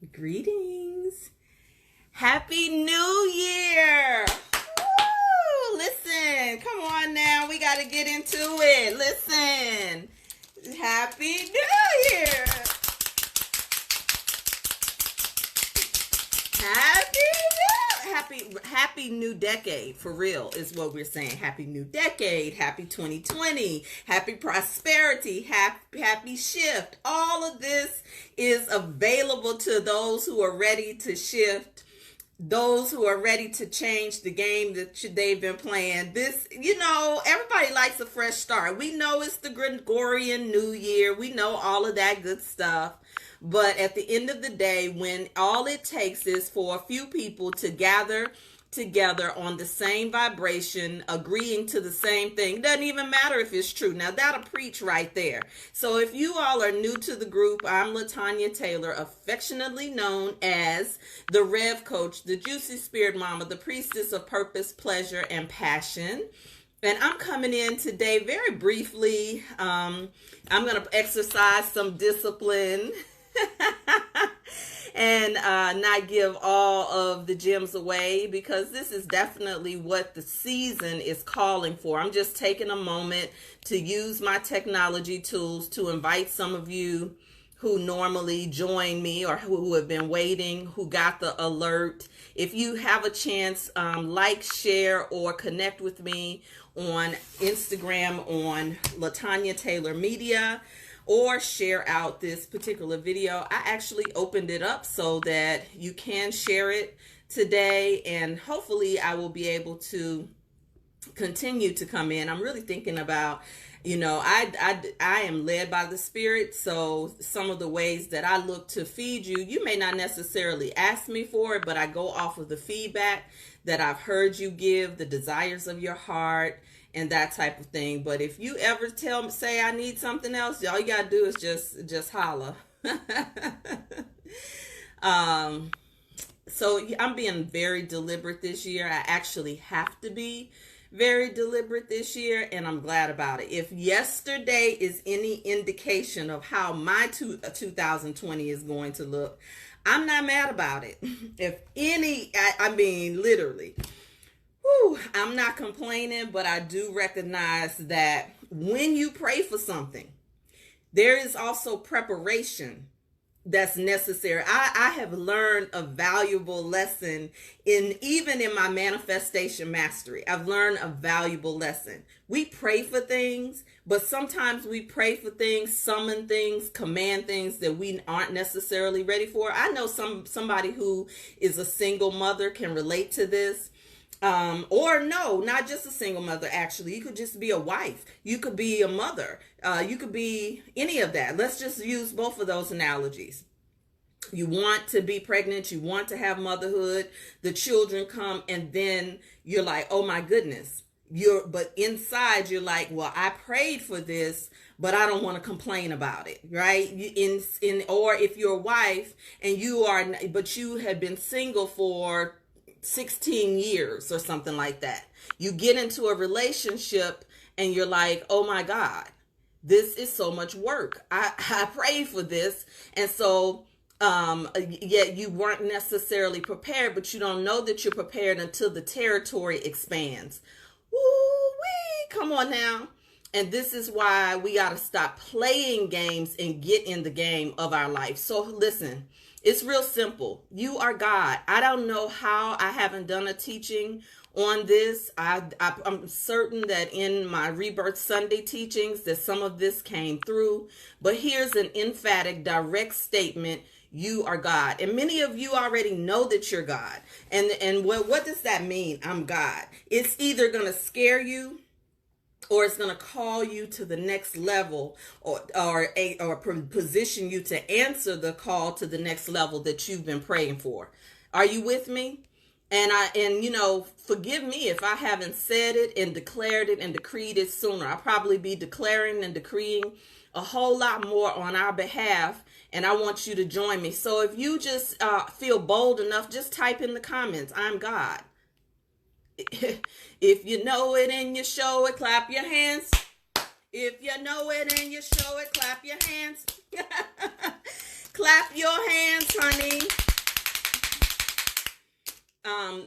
Greetings. Happy New Year. Woo! Listen, come on now. We got to get into it. Listen. Happy New Year. Happy new decade, for real, is what we're saying. Happy new decade, happy 2020, happy prosperity, happy shift. All of this is available to those who are ready to shift, those who are ready to change the game that they've been playing. This, everybody likes a fresh start. We know it's the Gregorian New Year. We know all of that good stuff. But at the end of the day, when all it takes is for a few people to gather together on the same vibration, agreeing to the same thing, doesn't even matter if it's true. Now, that'll preach right there. So if you all are new to the group, I'm LaTanya Taylor, affectionately known as the Rev Coach, the Juicy Spirit Mama, the Priestess of Purpose, Pleasure, and Passion. And I'm coming in today very briefly. I'm going to exercise some discipline and not give all of the gems away, because this is definitely what the season is calling for. I'm just taking a moment to use my technology tools to invite some of you who normally join me or who have been waiting, who got the alert. If you have a chance, like, share, or connect with me on Instagram on LaTanya Taylor Media, or share out this particular video. I actually opened it up so that you can share it today, and hopefully I will be able to continue to come in. I'm really thinking about, I am led by the Spirit, so some of the ways that I look to feed you, you may not necessarily ask me for it, but I go off of the feedback that I've heard you give, the desires of your heart, and that type of thing. But if you ever say I need something else, all you gotta do is just holler. So I'm being very deliberate this year. I actually have to be very deliberate this year, and I'm glad about it. If yesterday is any indication of how my 2020 is going to look, I'm not mad about it. If any, I mean, literally. I'm not complaining, but I do recognize that when you pray for something, there is also preparation that's necessary. I have learned a valuable lesson even in my manifestation mastery. I've learned a valuable lesson. We pray for things, but sometimes we pray for things, summon things, command things that we aren't necessarily ready for. I know somebody who is a single mother can relate to this. Or no, not just a single mother, actually. You could just be a wife. You could be a mother. You could be any of that. Let's just use both of those analogies. You want to be pregnant. You want to have motherhood. The children come, and then you're like, oh my goodness. But inside you're like, well, I prayed for this, but I don't want to complain about it, right? Or if you're a wife and but you have been single for 16 years or something like that. You get into a relationship and you're like, oh my God, this is so much work. I prayed for this. And so, yet you weren't necessarily prepared, but you don't know that you're prepared until the territory expands. Woo-wee, come on now. And this is why we got to stop playing games and get in the game of our life. So listen, it's real simple. You are God. I don't know how. I haven't done a teaching on this. I'm certain that in my ReBirth Sunday teachings that some of this came through. But here's an emphatic, direct statement. You are God. And many of you already know that you're God. And what does that mean? I'm God. It's either going to scare you, or it's going to call you to the next level, or position you to answer the call to the next level that you've been praying for. Are you with me? And forgive me if I haven't said it and declared it and decreed it sooner. I'll probably be declaring and decreeing a whole lot more on our behalf, and I want you to join me. So if you just feel bold enough, just type in the comments, I'm God. If you know it and you show it, clap your hands. If you know it and you show it, clap your hands. Clap your hands, honey.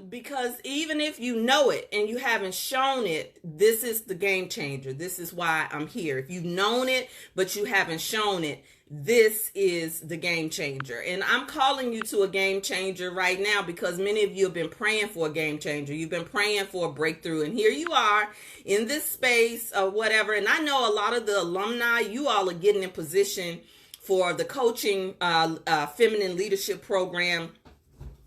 Because even if you know it and you haven't shown it, this is the game changer. This is why I'm here. If you've known it, but you haven't shown it, this is the game changer. And I'm calling you to a game changer right now because many of you have been praying for a game changer. You've been praying for a breakthrough. And here you are in this space or whatever. And I know a lot of the alumni, you all are getting in position for the coaching feminine leadership program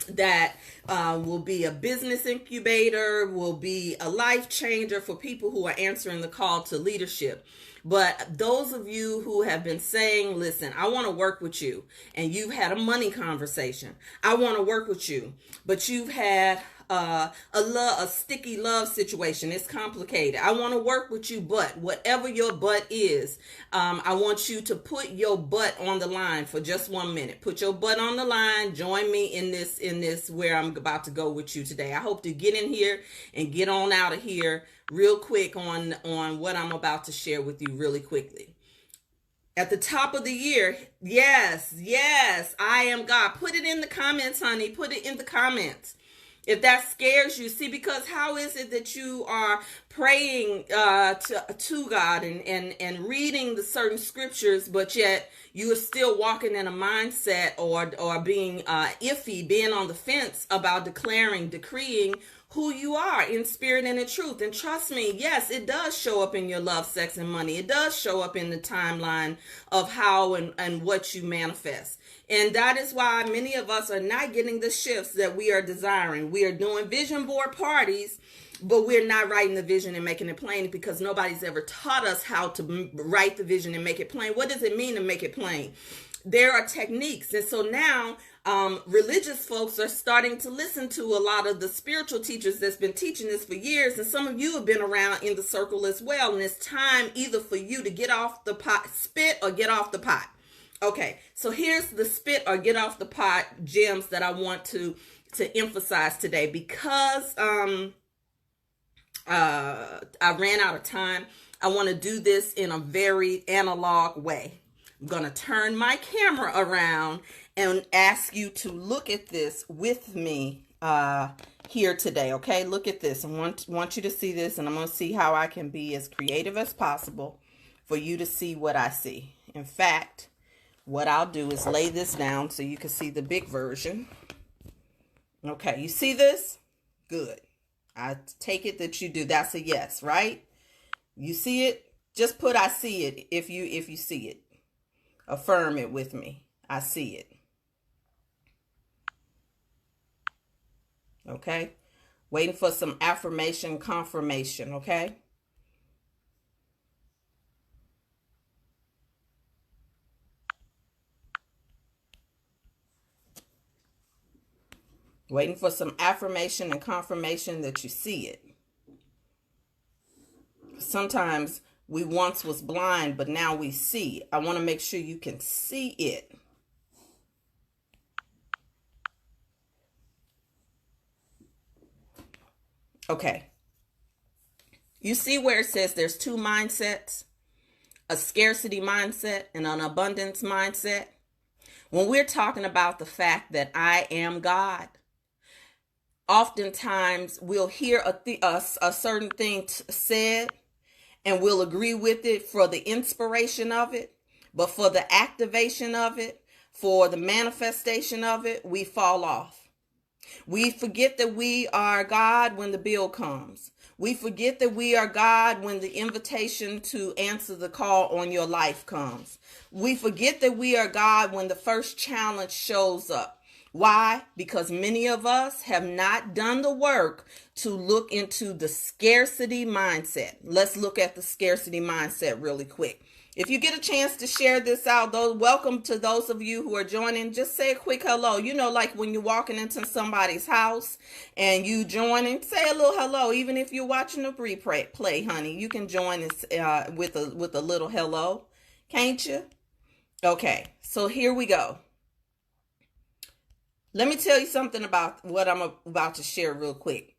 that will be a business incubator, will be a life changer for people who are answering the call to leadership. But those of you who have been saying, listen, I want to work with you, and you've had a money conversation. I want to work with you, but you've had a sticky love situation. It's complicated. I want to work with you, but whatever your butt is, I want you to put your butt on the line for just 1 minute. Put your butt on the line. Join me in this where I'm about to go with you today. I hope to get in here and get on out of here real quick on what I'm about to share with you really quickly. At the top of the year, yes, I am God. Put it in the comments, honey. Put it in the comments. If that scares you, see, because how is it that you are praying to God and reading the certain scriptures, but yet you are still walking in a mindset or being iffy, being on the fence about decreeing who you are in spirit and in truth? And trust me, yes, it does show up in your love, sex, and money. It does show up in the timeline of how and what you manifest. And that is why many of us are not getting the shifts that we are desiring. We are doing vision board parties, but we're not writing the vision and making it plain because nobody's ever taught us how to write the vision and make it plain. What does it mean to make it plain? There are techniques. And so now religious folks are starting to listen to a lot of the spiritual teachers that's been teaching this for years. And some of you have been around in the circle as well. And it's time either for you to get off the pot, spit, or get off the pot. Okay, so here's the spit or get off the pot gems that I want to emphasize today because I ran out of time. I want to do this in a very analog way. I'm going to turn my camera around and ask you to look at this with me here today, okay? Look at this. I want you to see this, and I'm going to see how I can be as creative as possible for you to see what I see. In fact, what I'll do is lay this down so you can see the big version. Okay, you see this? Good. I take it that you do. That's a yes, right? You see it? Just put I see it if you see it. Affirm it with me. I see it. Okay? Waiting for some affirmation, confirmation, okay? Waiting for some affirmation and confirmation that you see it. Sometimes we once was blind, but now we see. I want to make sure you can see it. Okay. You see where it says there's two mindsets, a scarcity mindset and an abundance mindset? When we're talking about the fact that I am God, oftentimes we'll hear a certain thing said and we'll agree with it for the inspiration of it, but for the activation of it, for the manifestation of it, we fall off. We forget that we are God when the bill comes. We forget that we are God when the invitation to answer the call on your life comes. We forget that we are God when the first challenge shows up. Why? Because many of us have not done the work to look into the scarcity mindset. Let's look at the scarcity mindset really quick. If you get a chance to share this out, welcome to those of you who are joining. Just say a quick hello. You know, like when you're walking into somebody's house and you join and say a little hello. Even if you're watching a replay, honey, you can join us with a little hello, can't you? Okay, so here we go. Let me tell you something about what I'm about to share real quick.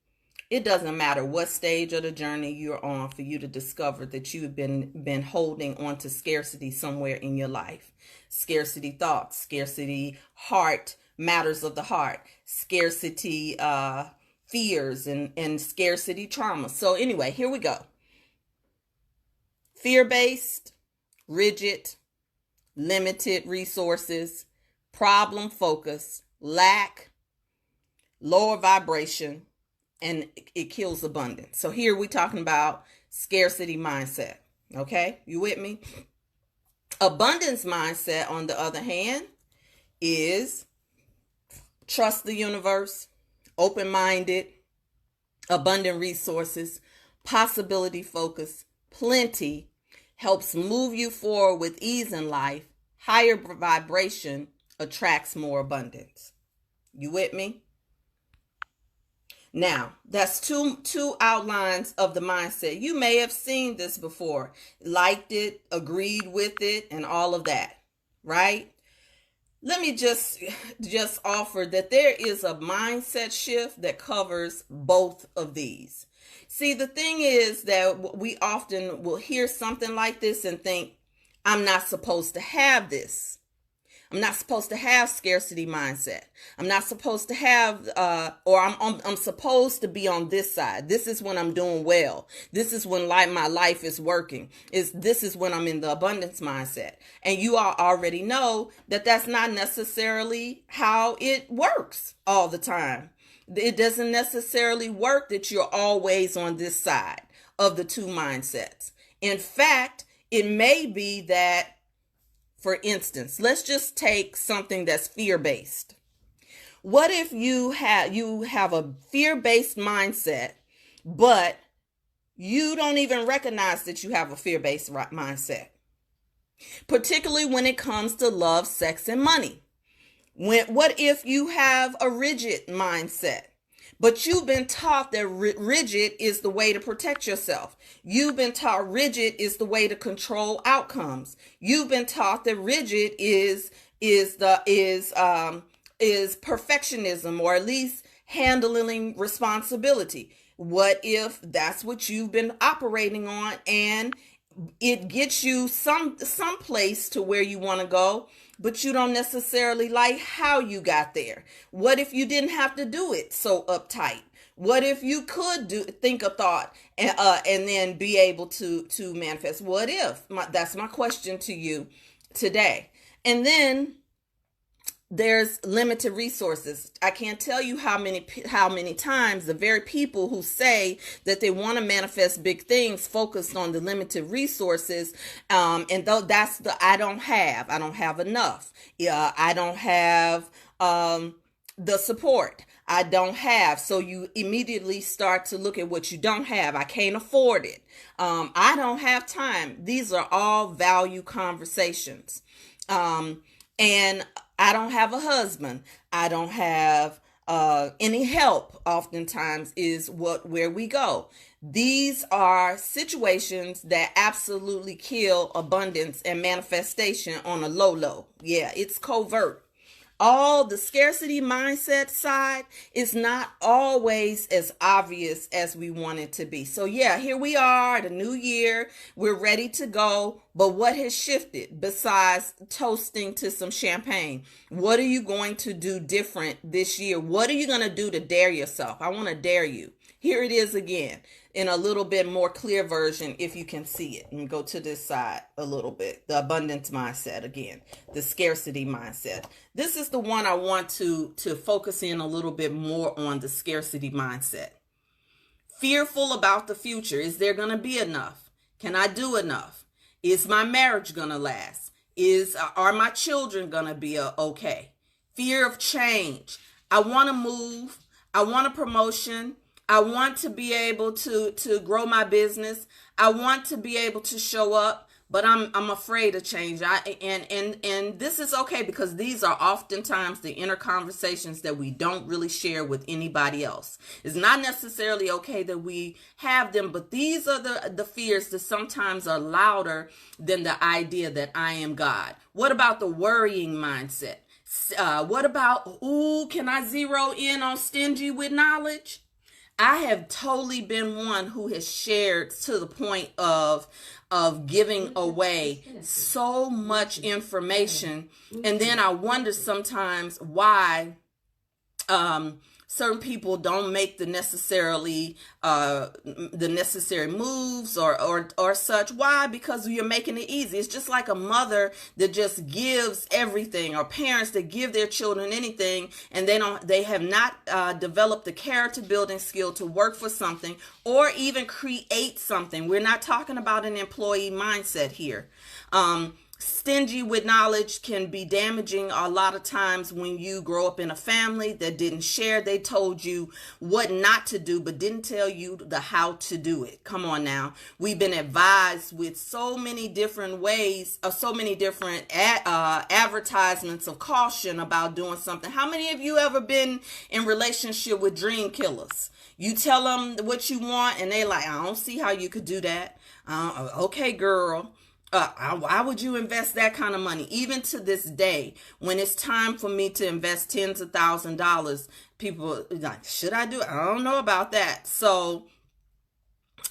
It doesn't matter what stage of the journey you're on for you to discover that you've been holding on to scarcity somewhere in your life. Scarcity thoughts, scarcity heart, matters of the heart, scarcity fears, and scarcity trauma. So anyway, here we go. Fear-based, rigid, limited resources, problem focus, lack, lower vibration, and it kills abundance. So here we're talking about scarcity mindset. Okay, you with me? Abundance mindset, on the other hand, is trust the universe, open-minded, abundant resources, possibility focus, plenty, helps move you forward with ease in life. Higher vibration attracts more abundance. You with me? Now, that's two outlines of the mindset. You may have seen this before, liked it, agreed with it, and all of that, right? Let me just offer that there is a mindset shift that covers both of these. See, the thing is that we often will hear something like this and think, I'm not supposed to have this. I'm not supposed to have scarcity mindset. I'm not supposed to have, or I'm supposed to be on this side. This is when I'm doing well. This is when my life is working. This is when I'm in the abundance mindset. And you all already know that that's not necessarily how it works all the time. It doesn't necessarily work that you're always on this side of the two mindsets. In fact, it may be that, for instance, let's just take something that's fear-based. What if you have a fear-based mindset, but you don't even recognize that you have a fear-based mindset? Particularly when it comes to love, sex, and money. What if you have a rigid mindset, but you've been taught that rigid is the way to protect yourself? You've been taught rigid is the way to control outcomes. You've been taught that rigid is perfectionism, or at least handling responsibility. What if that's what you've been operating on, and it gets you some place to where you want to go, but you don't necessarily like how you got there? What if you didn't have to do it so uptight? What if you could think a thought and then be able to manifest? What if? That's my question to you today. And then there's limited resources. I can't tell you how many times the very people who say that they want to manifest big things focused on the limited resources, and though that's I don't have enough. Yeah, I don't have the support. I don't have. So you immediately start to look at what you don't have. I can't afford it. I don't have time. These are all value conversations. And I don't have a husband. I don't have any help. Oftentimes is where we go. These are situations that absolutely kill abundance and manifestation on a low. Yeah, it's covert. All the scarcity mindset side is not always as obvious as we want it to be. So yeah, here we are, the new year, we're ready to go. But what has shifted besides toasting to some champagne? What are you going to do different this year? What are you going to do to dare yourself? I want to dare you. Here it is again in a little bit more clear version, if you can see it. And go to this side a little bit. The abundance mindset again, the scarcity mindset. This is the one I want to focus in a little bit more on, the scarcity mindset. Fearful about the future. Is there going to be enough? Can I do enough? Is my marriage going to last? Are my children going to be okay? Fear of change. I want to move. I want a promotion. I want to be able to grow my business. I want to be able to show up, but I'm afraid of change. And this is okay, because these are oftentimes the inner conversations that we don't really share with anybody else. It's not necessarily okay that we have them, but these are the fears that sometimes are louder than the idea that I am God. What about the worrying mindset? What about, can I zero in on stingy with knowledge? I have totally been one who has shared to the point of giving away so much information, and then I wonder sometimes why certain people don't make the necessary moves or such. Why? Because you're making it easy. It's just like a mother that just gives everything, or parents that give their children anything, and they have not developed the character building skill to work for something or even create something. We're not talking about an employee mindset here. Stingy with knowledge can be damaging a lot of times when you grow up in a family that didn't share. They told you what not to do, but didn't tell you the how to do it. Come on now. We've been advised with so many different ways, so many different advertisements of caution about doing something. How many of you ever been in relationship with dream killers? You tell them what you want and they like, I don't see how you could do that. Okay, girl. Why would you invest that kind of money? Even to this day, when it's time for me to invest tens of $1,000s, people are like, should I do it? I don't know about that. So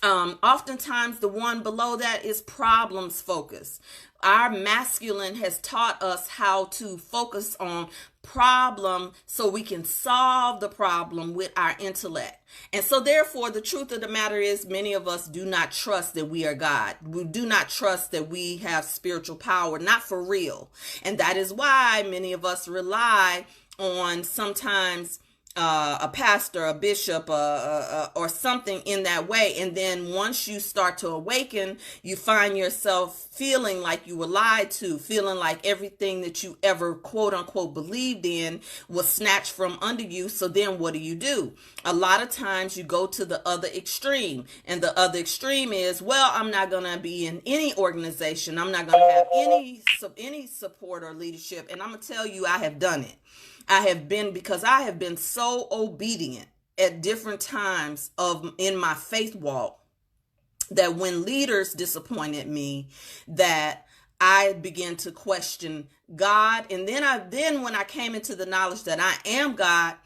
oftentimes the one below that is problems focused. Our masculine has taught us how to focus on problem so we can solve the problem with our intellect. And so therefore, the truth of the matter is many of us do not trust that we are God. We do not trust that we have spiritual power, not for real. And that is why many of us rely on sometimes a pastor, a bishop, or something in that way. And then once you start to awaken, you find yourself feeling like you were lied to, feeling like everything that you ever quote unquote believed in was snatched from under you. So then what do? A lot of times you go to the other extreme, and the other extreme is, well, I'm not going to be in any organization. I'm not going to have any support or leadership. And I'm going to tell you, I have done it. Because I have been so obedient at different times in my faith walk, that when leaders disappointed me, that I began to question God. And then when I came into the knowledge that I am God,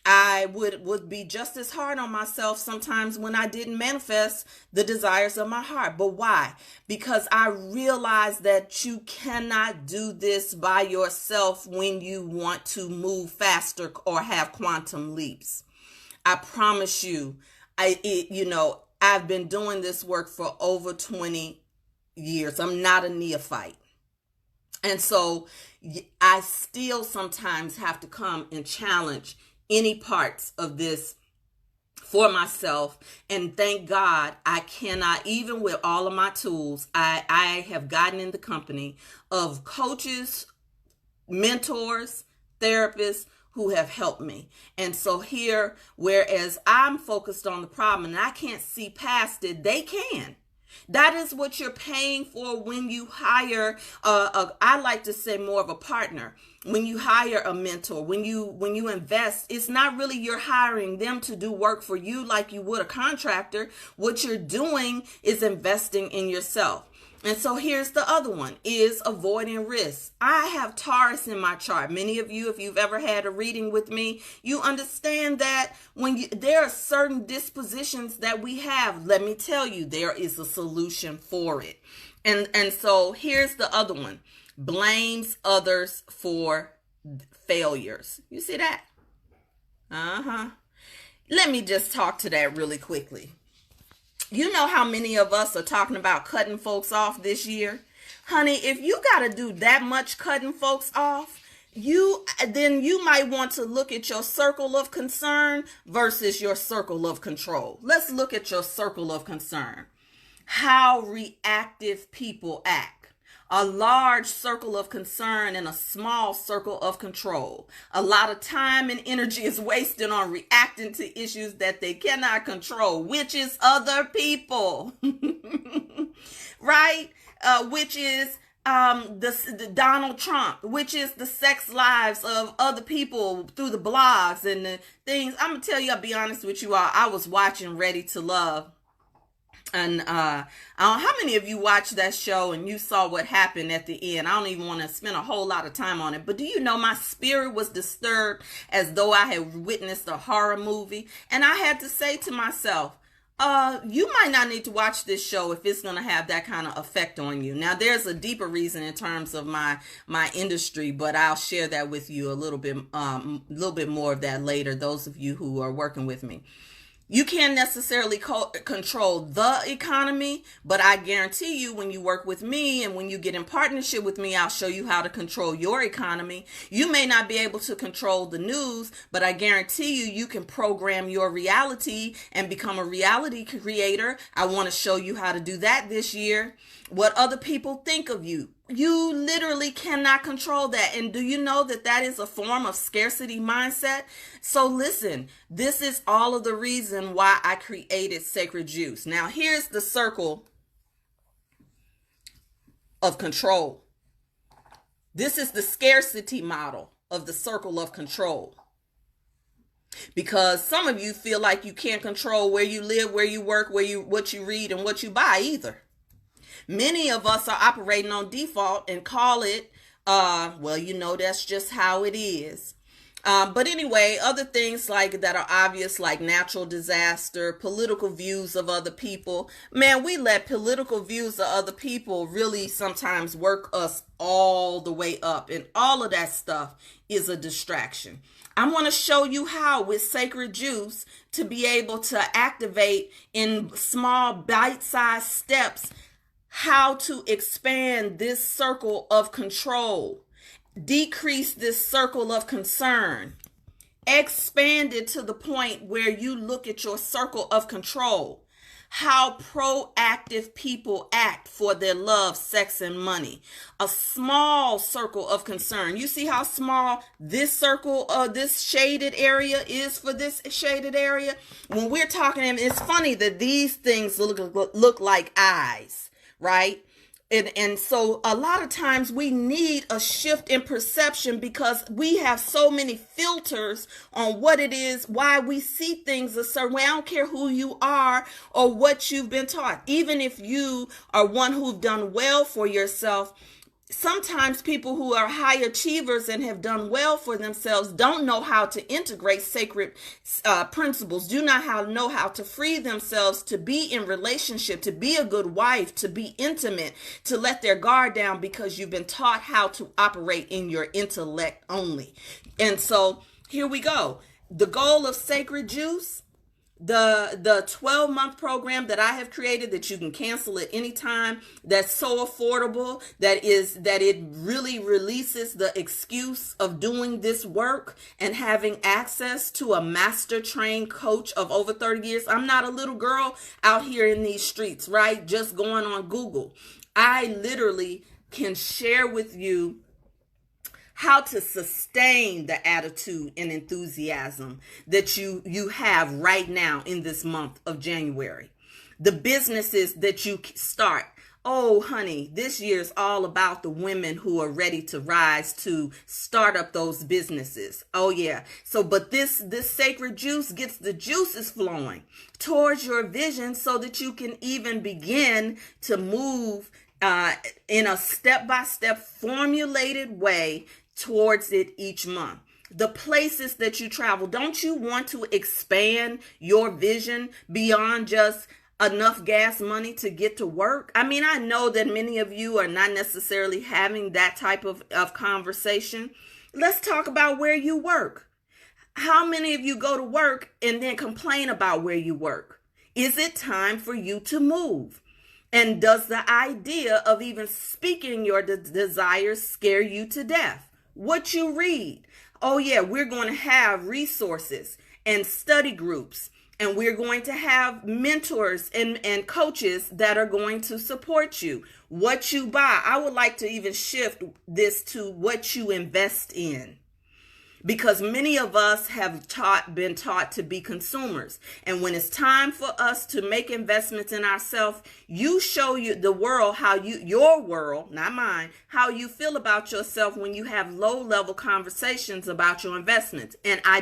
I would be just as hard on myself sometimes when I didn't manifest the desires of my heart. But why? Because I realized that you cannot do this by yourself when you want to move faster or have quantum leaps. I promise you, I've been doing this work for over 20 years. I'm not a neophyte. And so I still sometimes have to come and challenge any parts of this for myself. And thank God I cannot, even with all of my tools, I have gotten in the company of coaches, mentors, therapists who have helped me. And so here, whereas I'm focused on the problem and I can't see past it, they can. That is what you're paying for when you hire I like to say more of a partner. When you hire a mentor, when you invest, it's not really you're hiring them to do work for you like you would a contractor. What you're doing is investing in yourself. And so here's the other one, is avoiding risks. I have Taurus in my chart. Many of you, if you've ever had a reading with me, you understand that there are certain dispositions that we have. Let me tell you, there is a solution for it. And so here's the other one, blames others for failures. You see that? Let me just talk to that really quickly. You know how many of us are talking about cutting folks off this year? Honey, if you got to do that much cutting folks off, then you might want to look at your circle of concern versus your circle of control. Let's look at your circle of concern. How reactive people act. A large circle of concern and a small circle of control. A lot of time and energy is wasted on reacting to issues that they cannot control, which is other people, right? Which is the Donald Trump, which is the sex lives of other people through the blogs and the things. I'm gonna tell you, I'll be honest with you all. I was watching Ready to Love And how many of you watched that show and you saw what happened at the end? I don't even want to spend a whole lot of time on it, but do you know my spirit was disturbed as though I had witnessed a horror movie? And I had to say to myself, you might not need to watch this show if it's going to have that kind of effect on you. Now, there's a deeper reason in terms of my industry, but I'll share that with you a little bit more of that later. Those of you who are working with me. You can't necessarily control the economy, but I guarantee you when you work with me and when you get in partnership with me, I'll show you how to control your economy. You may not be able to control the news, but I guarantee you can program your reality and become a reality creator. I want to show you how to do that this year. What other people think of you. You literally cannot control that. And do you know that that is a form of scarcity mindset? So listen, this is all of the reason why I created Sacred Juice. Now, here's the circle of control. This is the scarcity model of the circle of control. Because some of you feel like you can't control where you live, where you work, what you read, and what you buy either. Many of us are operating on default and call it, that's just how it is. But anyway, other things like that are obvious, like natural disaster, political views of other people. Man, we let political views of other people really sometimes work us all the way up. And all of that stuff is a distraction. I want to show you how with Sacred Juice to be able to activate in small bite-sized steps how to expand this circle of control, decrease this circle of concern, expand it to the point where you look at your circle of control, how proactive people act for their love, sex, and money. A small circle of concern. You see how small this circle, this shaded area is for this shaded area? When we're talking, it's funny that these things look like eyes. Right? And so a lot of times we need a shift in perception because we have so many filters on what it is, why we see things a certain way. I don't care who you are or what you've been taught. Even if you are one who've done well for yourself, sometimes people who are high achievers and have done well for themselves don't know how to integrate sacred principles, do not know how to free themselves to be in relationship, to be a good wife, to be intimate, to let their guard down because you've been taught how to operate in your intellect only. And so here we go. The goal of Sacred Juice, the 12-month program that I have created that you can cancel at any time, that's so affordable that it really releases the excuse of doing this work and having access to a master trained coach of over 30 years. I'm not a little girl out here in these streets, right? Just going on Google. I literally can share with you how to sustain the attitude and enthusiasm that you have right now in this month of January. The businesses that you start. Oh, honey, this year is all about the women who are ready to rise to start up those businesses. Oh, yeah. So, but this Sacred Juice gets the juices flowing towards your vision so that you can even begin to move in a step-by-step formulated way towards it each month. The places that you travel, don't you want to expand your vision beyond just enough gas money to get to work? I mean, I know that many of you are not necessarily having that type of conversation. Let's talk about where you work. How many of you go to work and then complain about where you work? Is it time for you to move? And does the idea of even speaking your desires scare you to death? What you read. Oh yeah, we're going to have resources and study groups, and we're going to have mentors and coaches that are going to support you. What you buy. I would like to even shift this to what you invest in. because many of us have been taught to be consumers. And when it's time for us to make investments in ourselves, you show the world your world, not mine, how you feel about yourself when you have low level conversations about your investments. And I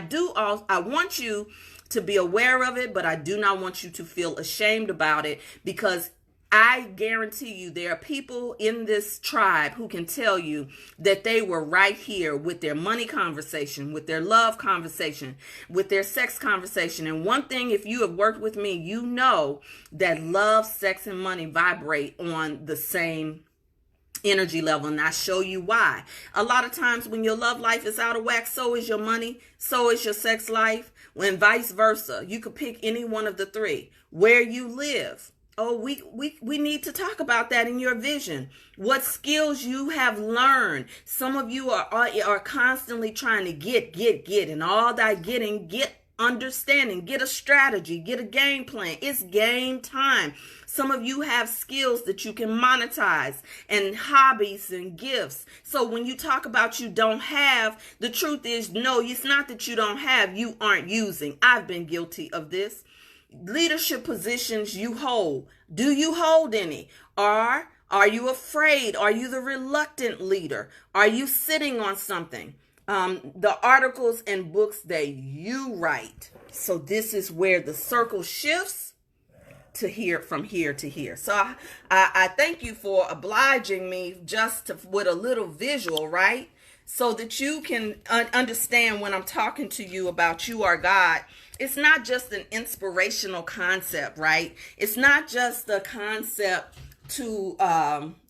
want you to be aware of it, but I do not want you to feel ashamed about it, because I guarantee you there are people in this tribe who can tell you that they were right here with their money conversation, with their love conversation, with their sex conversation. And one thing, if you have worked with me, you know that love, sex, and money vibrate on the same energy level. And I show you why. A lot of times when your love life is out of whack, so is your money, so is your sex life, when vice versa. You could pick any one of the three. Where you live. Oh, we need to talk about that in your vision. What skills you have learned. Some of you are constantly trying to get, and all that getting, get understanding, get a strategy, get a game plan. It's game time. Some of you have skills that you can monetize, and hobbies and gifts. So when you talk about you don't have, the truth is, no, it's not that you don't have, you aren't using. I've been guilty of this. Leadership positions you hold. Do you hold any? Are you afraid? Are you the reluctant leader? Are you sitting on something? The articles and books that you write. So this is where the circle shifts from here to here. So I thank you for obliging me with a little visual, right? So that you can understand when I'm talking to you about You Are God. It's not just an inspirational concept, right? It's not just a concept to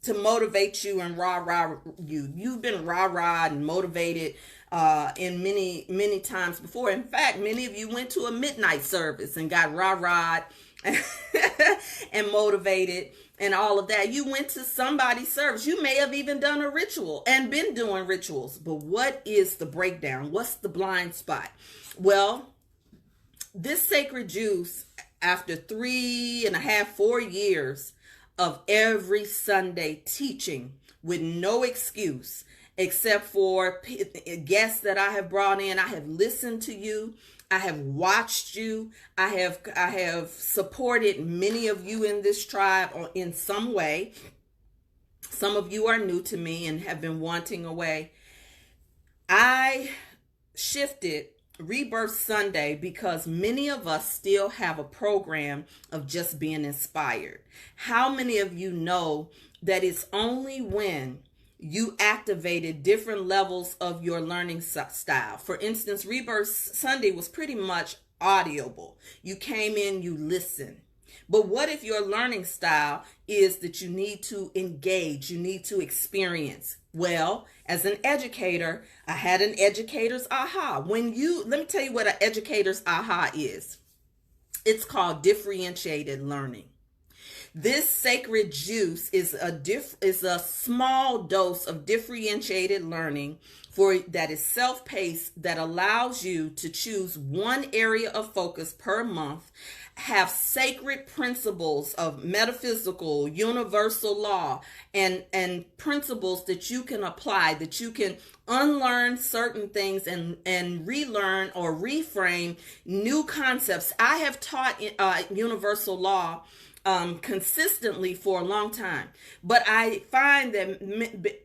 motivate you and rah-rah you. You've been rah-rah and motivated in many times before. In fact, many of you went to a midnight service and got rah-rah and motivated and all of that. You went to somebody's service. You may have even done a ritual and been doing rituals. But what is the breakdown? What's the blind spot? Well, this sacred juice, after 4 years of every Sunday teaching with no excuse, except for guests that I have brought in, I have listened to you. I have watched you. I have supported many of you in this tribe in some way. Some of you are new to me and have been wanting a way. I shifted ReBirth Sunday because many of us still have a program of just being inspired. How many of you know that it's only when you activated different levels of your learning style? For instance, ReBirth Sunday was pretty much audible. You came in, you listened. But what if your learning style is that you need to engage, you need to experience? Well, as an educator, I had an educator's aha. Let me tell you what an educator's aha is. It's called differentiated learning. This sacred juice is a small dose of differentiated learning that is self-paced, that allows you to choose one area of focus per month, have sacred principles of metaphysical, universal law, and principles that you can apply, that you can unlearn certain things and relearn or reframe new concepts. I have taught universal law consistently for a long time, but I find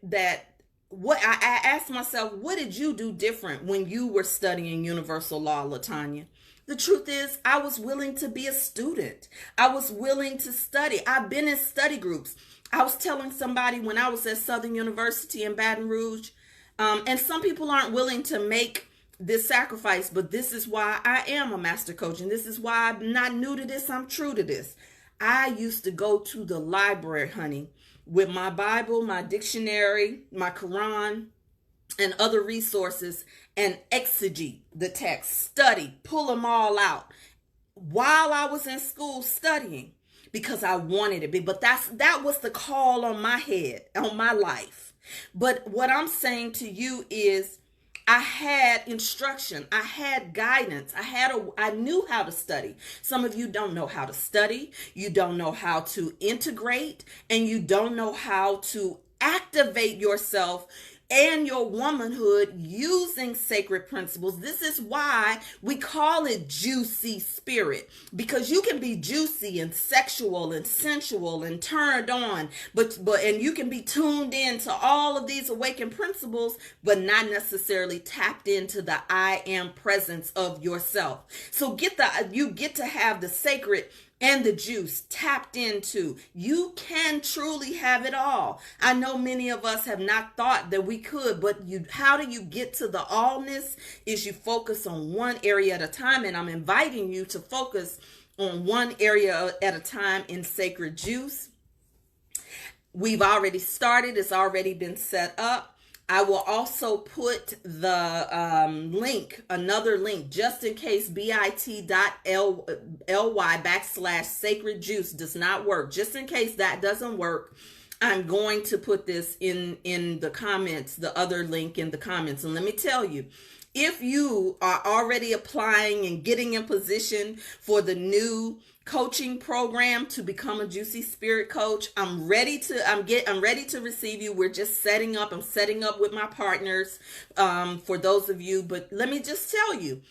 that what I asked myself, what did you do different when you were studying universal law, LaTanya? The truth is, I was willing to be a student. I was willing to study. I've been in study groups. I was telling somebody when I was at Southern University in Baton Rouge, and some people aren't willing to make this sacrifice, but this is why I am a master coach, and this is why I'm not new to this, I'm true to this. I used to go to the library, honey, with my Bible, my dictionary, my Quran, and other resources, and exegete the text, study, pull them all out while I was in school studying, because I wanted it. But that was the call on my head, on my life. But what I'm saying to you is, I had instruction, I had guidance, I knew how to study. Some of you don't know how to study, you don't know how to integrate, and you don't know how to activate yourself and your womanhood using sacred principles. This is why we call it juicy spirit, because you can be juicy and sexual and sensual and turned on, but and you can be tuned into all of these awakened principles, but not necessarily tapped into the I am presence of yourself. So you get to have the sacred and the juice tapped into. You can truly have it all. I know many of us have not thought that we could, but how do you get to the allness is you focus on one area at a time, and I'm inviting you to focus on one area at a time in sacred juice. We've already started. It's already been set up. I will also put the another link, just in case bit.ly/sacred juice does not work. Just in case that doesn't work, I'm going to put this in the comments, the other link in the comments. And let me tell you, if you are already applying and getting in position for the new coaching program to become a juicy spirit coach, I'm ready to receive you. We're just setting up. I'm setting up with my partners for those of you. But let me just tell you,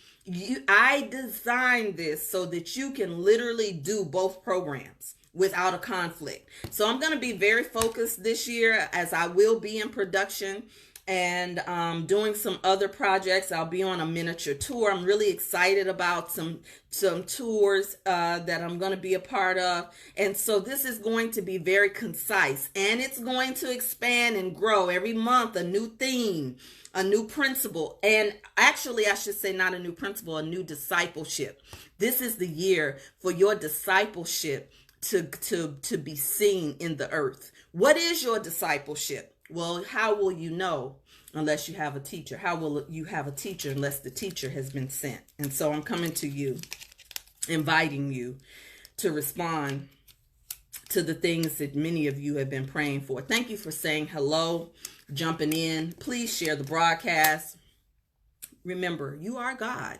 I designed this so that you can literally do both programs without a conflict. So I'm going to be very focused this year, as I will be in production and doing some other projects. I'll be on a miniature tour. I'm really excited about some tours that I'm going to be a part of. And so this is going to be very concise, and it's going to expand and grow every month. A new theme, a new principle, and actually I should say not a new principle, a new discipleship. This is the year for your discipleship to be seen in the earth. What is your discipleship? Well, how will you know unless you have a teacher? How will you have a teacher unless the teacher has been sent? And so I'm coming to you, inviting you to respond to the things that many of you have been praying for. Thank you for saying hello, jumping in. Please share the broadcast. Remember, you are God.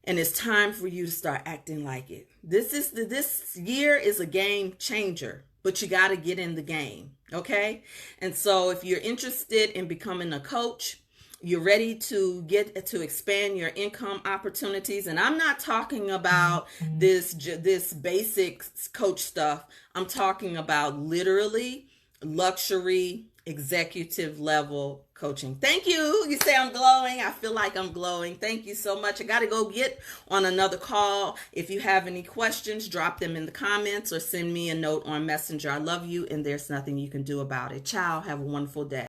And it's time for you to start acting like it. This year is a game changer, but you got to get in the game, okay? And so if you're interested in becoming a coach, you're ready to get to expand your income opportunities. And I'm not talking about this basic coach stuff. I'm talking about literally luxury executive level coaching. Thank you. You say I'm glowing. I feel like I'm glowing. Thank you so much. I got to go get on another call. If you have any questions, drop them in the comments or send me a note on Messenger. I love you, and there's nothing you can do about it. Ciao. Have a wonderful day.